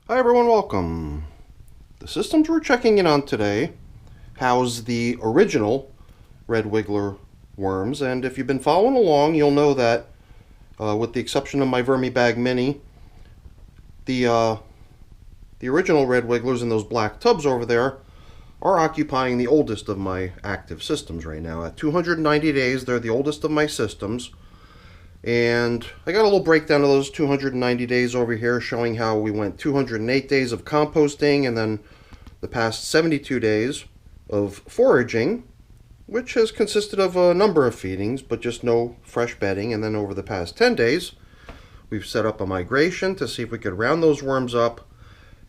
Hi everyone, welcome. The systems we're checking in on today house the original red wiggler worms, and if you've been following along, you'll know that with the exception of my Vermibag Mini, the original red wigglers in those black tubs over there are occupying the oldest of my active systems right now. At 290 days, they're the oldest of my systems. And I got a little breakdown of those 290 days over here showing how we went 208 days of composting and then the past 72 days of foraging, which has consisted of a number of feedings but just no fresh bedding. And then over the past 10 days, we've set up a migration to see if we could round those worms up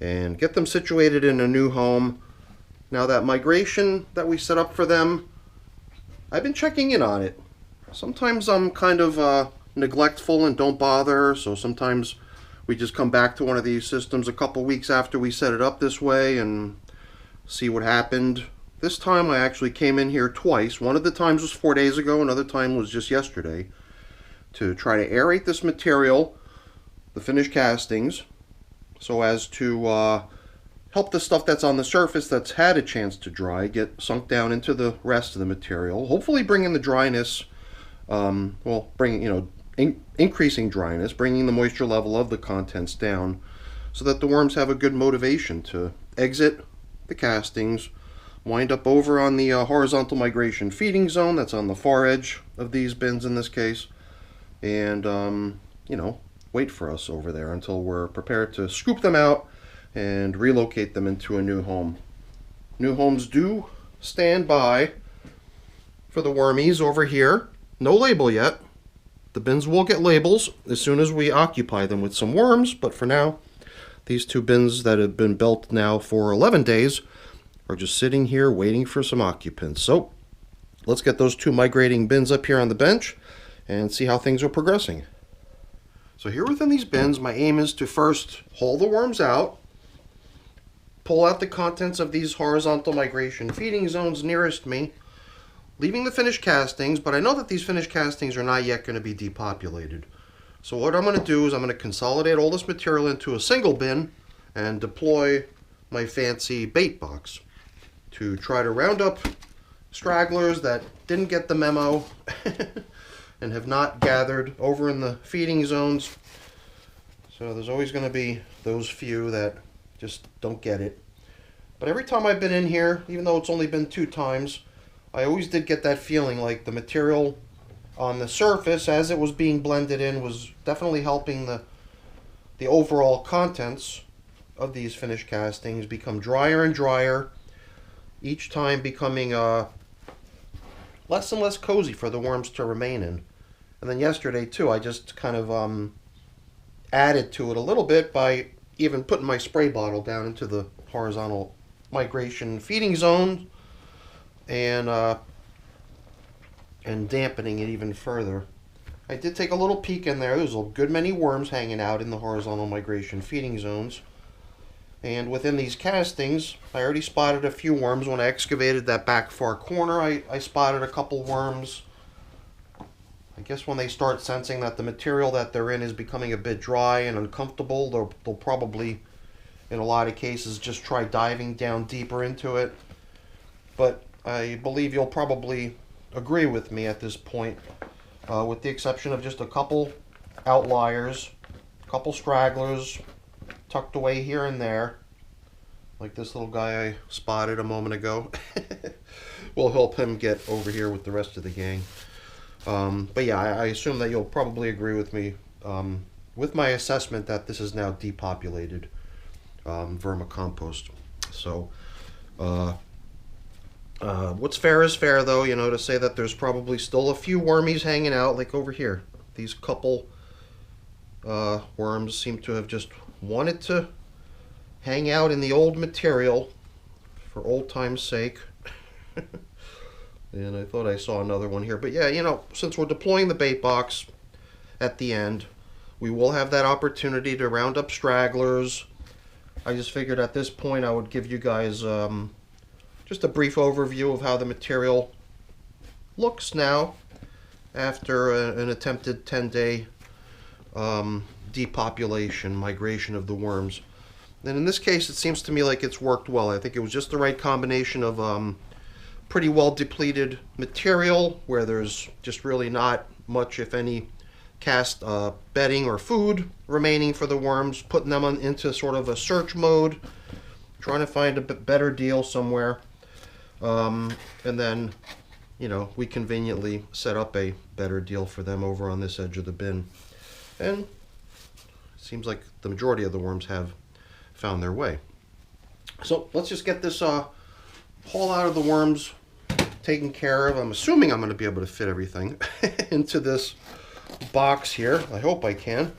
and get them situated in a new home. Now that migration that we set up for them, I've been checking in on it. Sometimes I'm kind of neglectful and don't bother, so sometimes we just come back to one of these systems a couple weeks after we set it up this way and see what happened. This time I actually came in here twice. One of the times was 4 days ago, another time was just yesterday, to try to aerate this material, the finished castings, so as to help the stuff that's on the surface that's had a chance to dry get sunk down into the rest of the material, hopefully bringing the dryness, increasing dryness, bringing the moisture level of the contents down so that the worms have a good motivation to exit the castings, wind up over on the horizontal migration feeding zone that's on the far edge of these bins in this case, and wait for us over there until we're prepared to scoop them out and relocate them into a new home. New homes do stand by for the wormies over here. No label yet. The bins will get labels as soon as we occupy them with some worms, but for now, these two bins that have been built now for 11 days are just sitting here waiting for some occupants. So let's get those two migrating bins up here on the bench and see how things are progressing. So here within these bins, my aim is to first haul the worms out, pull out the contents of these horizontal migration feeding zones nearest me, leaving the finished castings, but I know that these finished castings are not yet going to be depopulated. So what I'm going to do is I'm going to consolidate all this material into a single bin and deploy my fancy bait box to try to round up stragglers that didn't get the memo and have not gathered over in the feeding zones. So there's always going to be those few that just don't get it. But every time I've been in here, even though it's only been 2 times, I always did get that feeling like the material on the surface as it was being blended in was definitely helping the overall contents of these finished castings become drier and drier, each time becoming less and less cozy for the worms to remain in. And then yesterday too, I just kind of added to it a little bit by even putting my spray bottle down into the horizontal migration feeding zone and dampening it even further. I did take a little peek in there. There's a good many worms hanging out in the horizontal migration feeding zones. And within these castings, I already spotted a few worms. When I excavated that back far corner, I spotted a couple worms. I guess when they start sensing that the material that they're in is becoming a bit dry and uncomfortable, they'll probably, in a lot of cases, just try diving down deeper into it. But I believe you'll probably agree with me at this point, with the exception of just a couple outliers, a couple stragglers tucked away here and there, like this little guy I spotted a moment ago. Will help him get over here with the rest of the gang. But yeah, I assume that you'll probably agree with me with my assessment that this is now depopulated vermicompost. So what's fair is fair, though, to say that there's probably still a few wormies hanging out, like over here. These couple worms seem to have just wanted to hang out in the old material for old time's sake. And I thought I saw another one here. But yeah, since we're deploying the bait box at the end, we will have that opportunity to round up stragglers. I just figured at this point I would give you guys just a brief overview of how the material looks now after an attempted 10-day depopulation, migration of the worms. And in this case, it seems to me like it's worked well. I think it was just the right combination of pretty well depleted material where there's just really not much, if any, cast bedding or food remaining for the worms, putting them into sort of a search mode, trying to find a better deal somewhere. And then, you know, we conveniently set up a better deal for them over on this edge of the bin. And it seems like the majority of the worms have found their way. So let's just get this haul out of the worms taken care of. I'm assuming I'm going to be able to fit everything into this box here. I hope I can.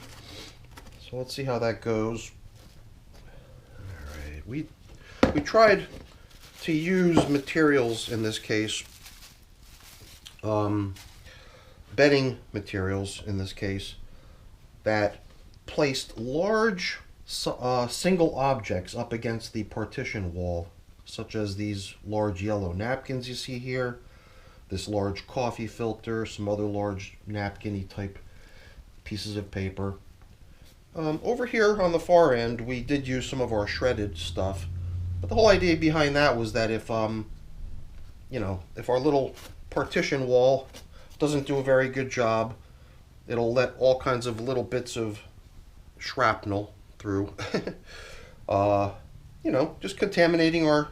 So let's see how that goes. All right, we tried to use materials in this case, bedding materials in this case, that placed large single objects up against the partition wall, such as these large yellow napkins you see here, this large coffee filter, some other large napkin-y type pieces of paper. Over here on the far end, we did use some of our shredded stuff, but the whole idea behind that was that if you know, if our little partition wall doesn't do a very good job, it'll let all kinds of little bits of shrapnel through, you know, just contaminating our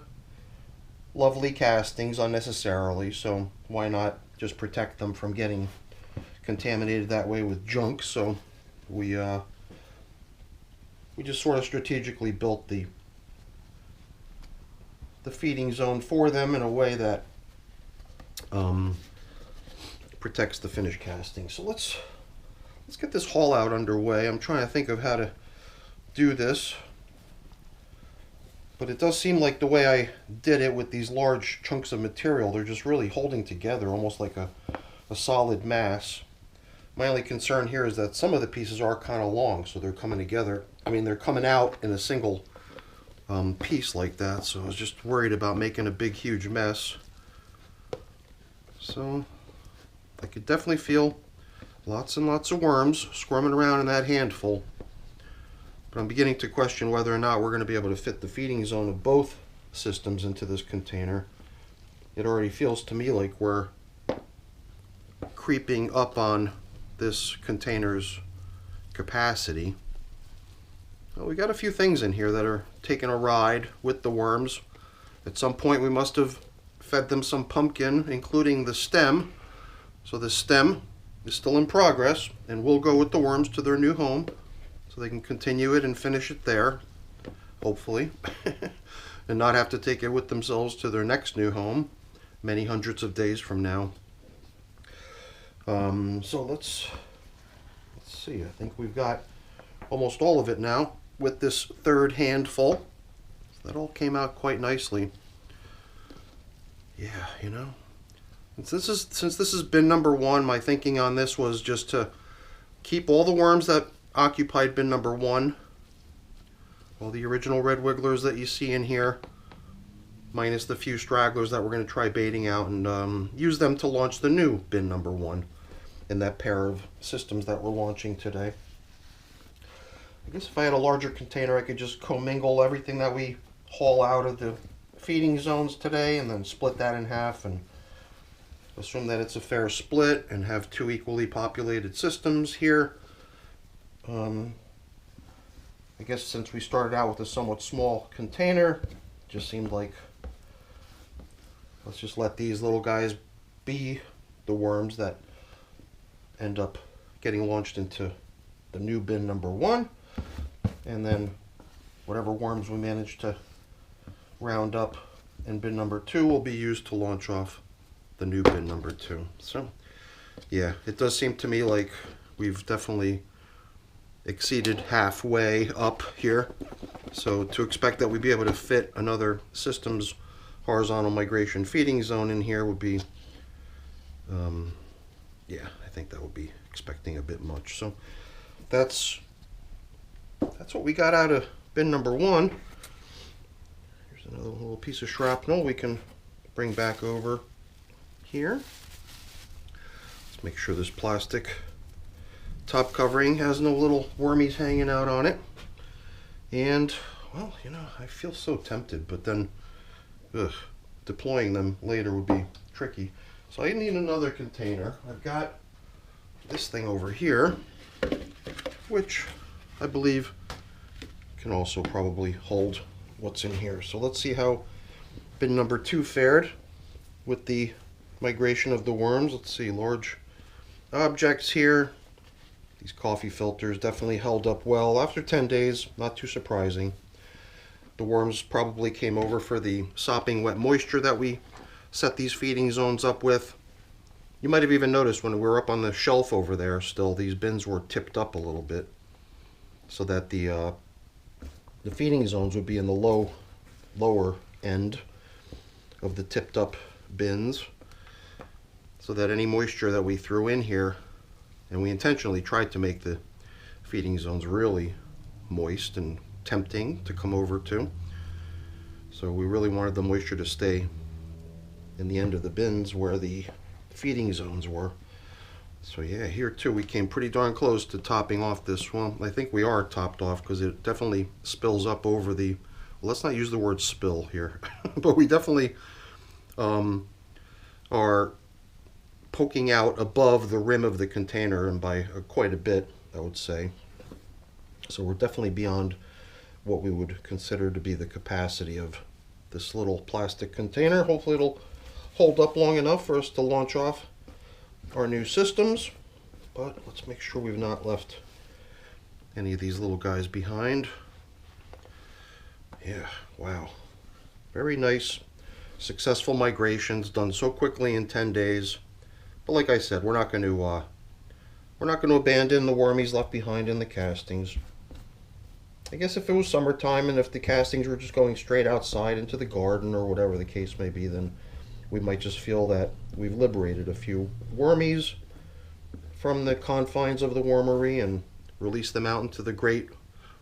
lovely castings unnecessarily. So why not just protect them from getting contaminated that way with junk? So we just sort of strategically built the feeding zone for them in a way that protects the finished casting. So let's get this haul out underway. I'm trying to think of how to do this, but it does seem like the way I did it with these large chunks of material, they're just really holding together almost like a solid mass. My only concern here is that some of the pieces are kind of long, so they're coming together. I mean, they're coming out in a single piece like that, so I was just worried about making a big huge mess. So I could definitely feel lots and lots of worms squirming around in that handful. But I'm beginning to question whether or not we're going to be able to fit the feeding zone of both systems into this container. It already feels to me like we're creeping up on this container's capacity. Well, we got a few things in here that are taking a ride with the worms. At some point we must have fed them some pumpkin, including the stem. So the stem is still in progress and will go with the worms to their new home, so they can continue it and finish it there, hopefully, and not have to take it with themselves to their next new home many hundreds of days from now. So let's see. I think we've got almost all of it now with this third handful. That all came out quite nicely. Yeah, you know. Since this has been number one, my thinking on this was just to keep all the worms that occupied bin number one, all the original red wigglers that you see in here, minus the few stragglers that we're going to try baiting out, and use them to launch the new bin number one in that pair of systems that we're launching today. I guess if I had a larger container, I could just commingle everything that we haul out of the feeding zones today and then split that in half and assume that it's a fair split and have two equally populated systems here. I guess since we started out with a somewhat small container, it just seemed like let's just let these little guys be the worms that end up getting launched into the new bin number one, and then whatever worms we manage to round up in bin number two will be used to launch off the new bin number two. So yeah, it does seem to me like we've definitely exceeded halfway up here, so to expect that we'd be able to fit another systems horizontal migration feeding zone in here would be yeah, I think that would be expecting a bit much. So that's what we got out of bin number one. Here's another little piece of shrapnel we can bring back over here. Let's make sure this plastic top covering has no little wormies hanging out on it. And well, you know, I feel so tempted, but then deploying them later would be tricky. So I need another container. I've got this thing over here, which I believe can also probably hold what's in here. So let's see how bin number 2 fared with the migration of the worms. Let's see, large objects here. These coffee filters definitely held up well. After 10 days, not too surprising. The worms probably came over for the sopping wet moisture that we set these feeding zones up with. You might have even noticed when we were up on the shelf over there still, these bins were tipped up a little bit so that the feeding zones would be in the lower end of the tipped up bins, so that any moisture that we threw in here, and we intentionally tried to make the feeding zones really moist and tempting to come over to. So we really wanted the moisture to stay in the end of the bins where the feeding zones were. So yeah, here too we came pretty darn close to topping off this one. I think we are topped off because it definitely spills up over the, well, let's not use the word spill here, but we definitely are poking out above the rim of the container, and by quite a bit, I would say. So we're definitely beyond what we would consider to be the capacity of this little plastic container. Hopefully it'll hold up long enough for us to launch off our new systems, but let's make sure we've not left any of these little guys behind. Yeah, wow. Very nice, successful migrations done so quickly in 10 days. But like I said, we're not going to abandon the wormies left behind in the castings. I guess if it was summertime and if the castings were just going straight outside into the garden or whatever the case may be, then we might just feel that we've liberated a few wormies from the confines of the wormery and released them out into the great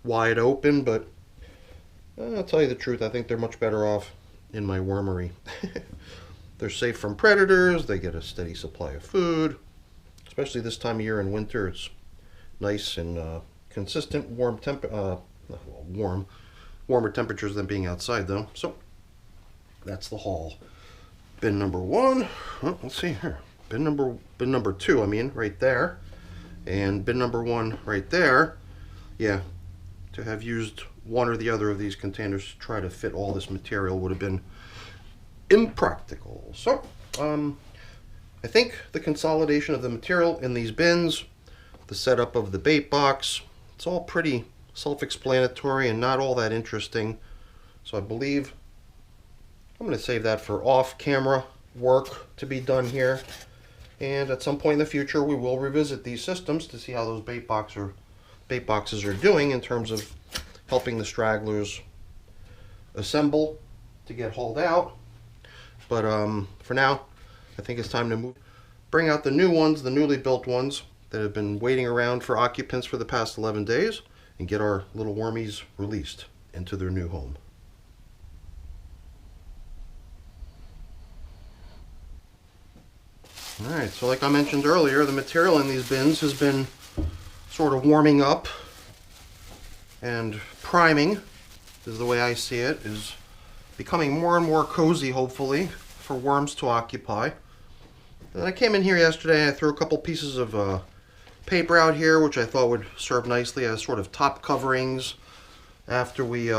wide open. But I'll tell you the truth, I think they're much better off in my wormery. They're safe from predators, they get a steady supply of food, especially this time of year in winter. It's nice and consistent warmer temperatures than being outside though. So that's the haul. Bin number 1, oh, let's see here. Bin number 2, I mean, right there, and bin number 1 right there. Yeah, to have used one or the other of these containers to try to fit all this material would have been impractical. So I think the consolidation of the material in these bins, the setup of the bait box, it's all pretty self-explanatory and not all that interesting. So I believe I'm going to save that for off-camera work to be done here. And at some point in the future, we will revisit these systems to see how those bait boxes are doing in terms of helping the stragglers assemble to get hauled out. But for now, I think it's time to bring out the new ones, the newly built ones that have been waiting around for occupants for the past 11 days, and get our little wormies released into their new home. Alright, so like I mentioned earlier, the material in these bins has been sort of warming up and priming, is the way I see it, is becoming more and more cozy, hopefully, for worms to occupy. And I came in here yesterday, I threw a couple pieces of paper out here, which I thought would serve nicely as sort of top coverings after we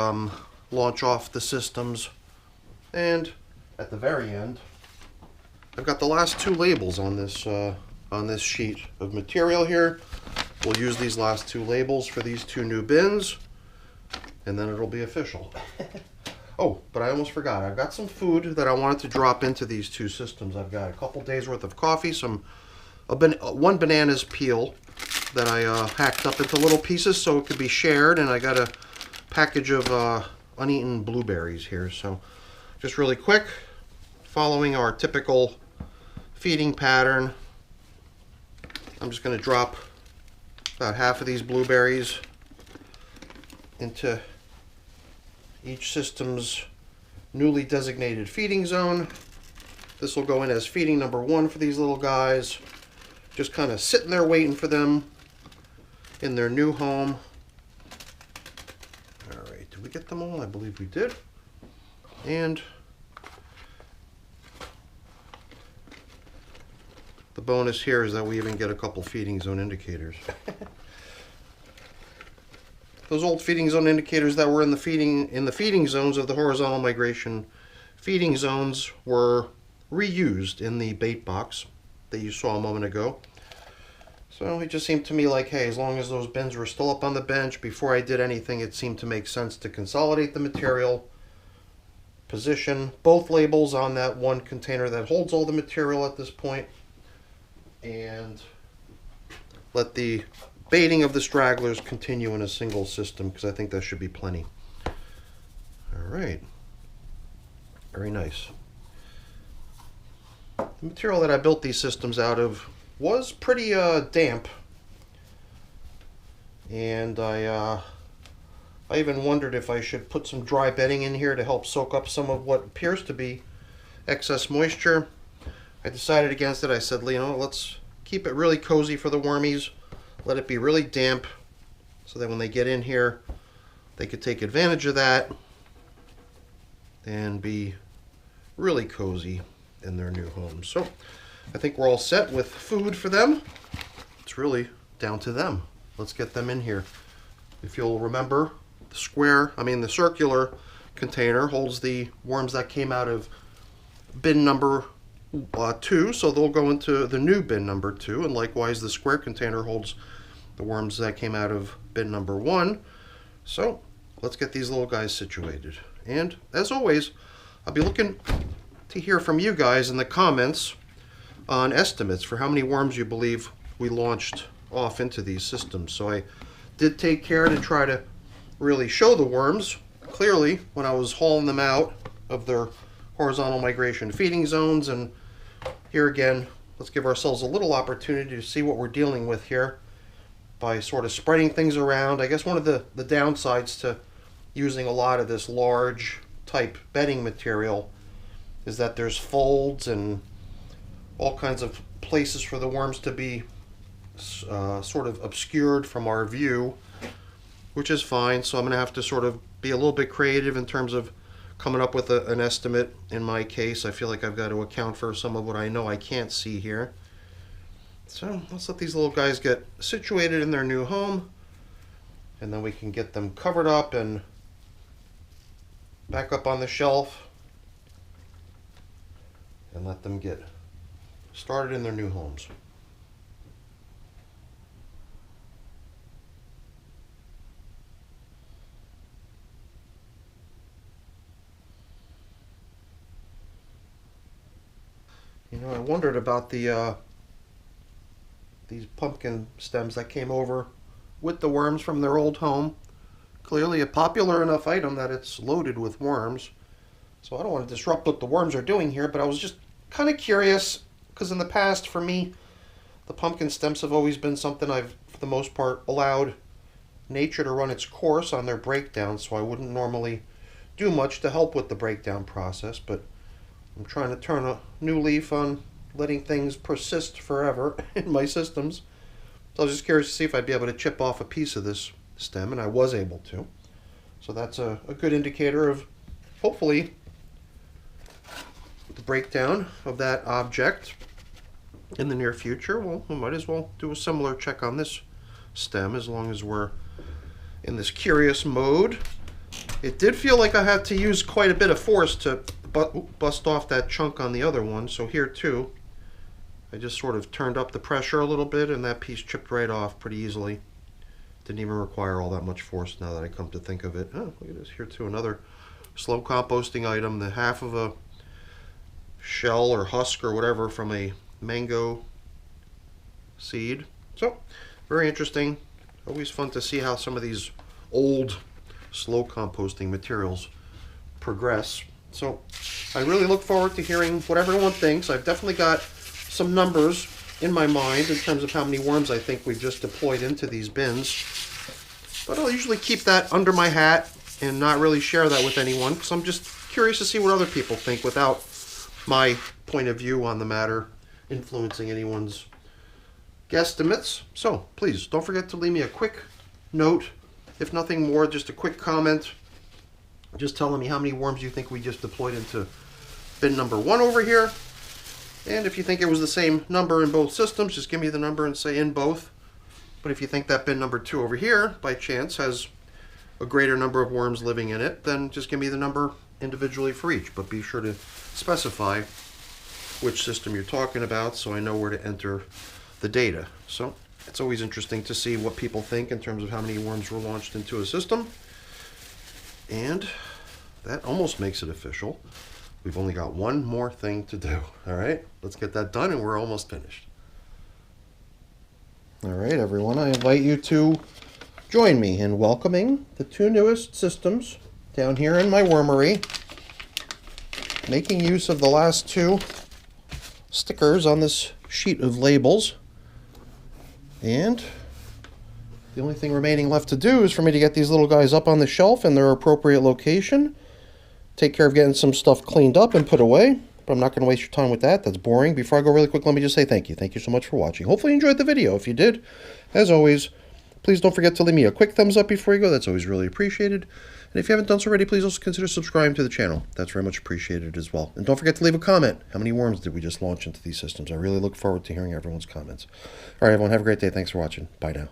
launch off the systems. And at the very end, I've got the last 2 labels on this sheet of material here. We'll use these last 2 labels for these 2 new bins, and then it'll be official. Oh, but I almost forgot. I've got some food that I wanted to drop into these 2 systems. I've got a couple days worth of coffee, one banana's peel that I hacked up into little pieces so it could be shared, and I got a package of uneaten blueberries here. So just really quick, following our typical feeding pattern, I'm just going to drop about half of these blueberries into each system's newly designated feeding zone. This will go in as feeding number 1 for these little guys. Just kind of sitting there waiting for them in their new home. Alright, Did we get them all? I believe we did. And the bonus here is that we even get a couple feeding zone indicators. Those old feeding zone indicators that were in the feeding zones of the horizontal migration feeding zones were reused in the bait box that you saw a moment ago. So it just seemed to me like, hey, as long as those bins were still up on the bench, before I did anything, it seemed to make sense to consolidate the material, position both labels on that one container that holds all the material at this point, and let the baiting of the stragglers continue in a single system, because I think that should be plenty. All right. Very nice. The material that I built these systems out of was pretty damp, and I even wondered if I should put some dry bedding in here to help soak up some of what appears to be excess moisture. I decided against it. I said, you know, let's keep it really cozy for the wormies, let it be really damp, so that when they get in here they could take advantage of that and be really cozy in their new home. So I think we're all set with food for them. It's really down to them. Let's get them in here. If you'll remember, the circular container holds the worms that came out of bin number 2, so they'll go into the new bin number 2, and likewise the square container holds the worms that came out of bin number 1. So let's get these little guys situated. And as always, I'll be looking to hear from you guys in the comments on estimates for how many worms you believe we launched off into these systems. So I did take care to try to really show the worms clearly when I was hauling them out of their horizontal migration feeding zones. And here again, let's give ourselves a little opportunity to see what we're dealing with here by sort of spreading things around. I guess one of the downsides to using a lot of this large type bedding material is that there's folds and all kinds of places for the worms to be sort of obscured from our view, which is fine. So I'm going to have to sort of be a little bit creative in terms of coming up with an estimate. In my case, I feel like I've got to account for some of what I know I can't see here. So let's let these little guys get situated in their new home, and then we can get them covered up and back up on the shelf and let them get started in their new homes. You know, I wondered about these pumpkin stems that came over with the worms from their old home. Clearly a popular enough item that it's loaded with worms. So I don't want to disrupt what the worms are doing here, but I was just kind of curious, because in the past, for me, the pumpkin stems have always been something I've, for the most part, allowed nature to run its course on their breakdown, so I wouldn't normally do much to help with the breakdown process, but I'm trying to turn a new leaf on letting things persist forever in my systems. So I was just curious to see if I'd be able to chip off a piece of this stem, and I was able to. So that's a good indicator of, hopefully, the breakdown of that object in the near future. Well, we might as well do a similar check on this stem as long as we're in this curious mode. It did feel like I had to use quite a bit of force to bust off that chunk on the other one, so here too I just sort of turned up the pressure a little bit and that piece chipped right off pretty easily. Didn't even require all that much force now that I come to think of it. Oh, look at this here too, another slow composting item, the half of a shell or husk or whatever from a mango seed. So very interesting. Always fun to see how some of these old slow composting materials progress. So I really look forward to hearing what everyone thinks. I've definitely got some numbers in my mind in terms of how many worms I think we've just deployed into these bins. But I'll usually keep that under my hat and not really share that with anyone, because I'm just curious to see what other people think without my point of view on the matter influencing anyone's guesstimates. So please don't forget to leave me a quick note, if nothing more, just a quick comment just telling me how many worms you think we just deployed into bin number 1 over here. And if you think it was the same number in both systems, just give me the number and say in both. But if you think that bin number 2 over here, by chance, has a greater number of worms living in it, then just give me the number individually for each. But be sure to specify which system you're talking about so I know where to enter the data. So it's always interesting to see what people think in terms of how many worms were launched into a system. And that almost makes it official. We've only got one more thing to do. All right, let's get that done and we're almost finished. All right, everyone, I invite you to join me in welcoming the 2 newest systems down here in my wormery, making use of the last 2 stickers on this sheet of labels. And the only thing remaining left to do is for me to get these little guys up on the shelf in their appropriate location, take care of getting some stuff cleaned up and put away. But I'm not going to waste your time with that. That's boring. Before I go really quick, let me just say thank you. Thank you so much for watching. Hopefully you enjoyed the video. If you did, as always, please don't forget to leave me a quick thumbs up before you go. That's always really appreciated. And if you haven't done so already, please also consider subscribing to the channel. That's very much appreciated as well. And don't forget to leave a comment. How many worms did we just launch into these systems? I really look forward to hearing everyone's comments. All right, everyone, have a great day. Thanks for watching. Bye now.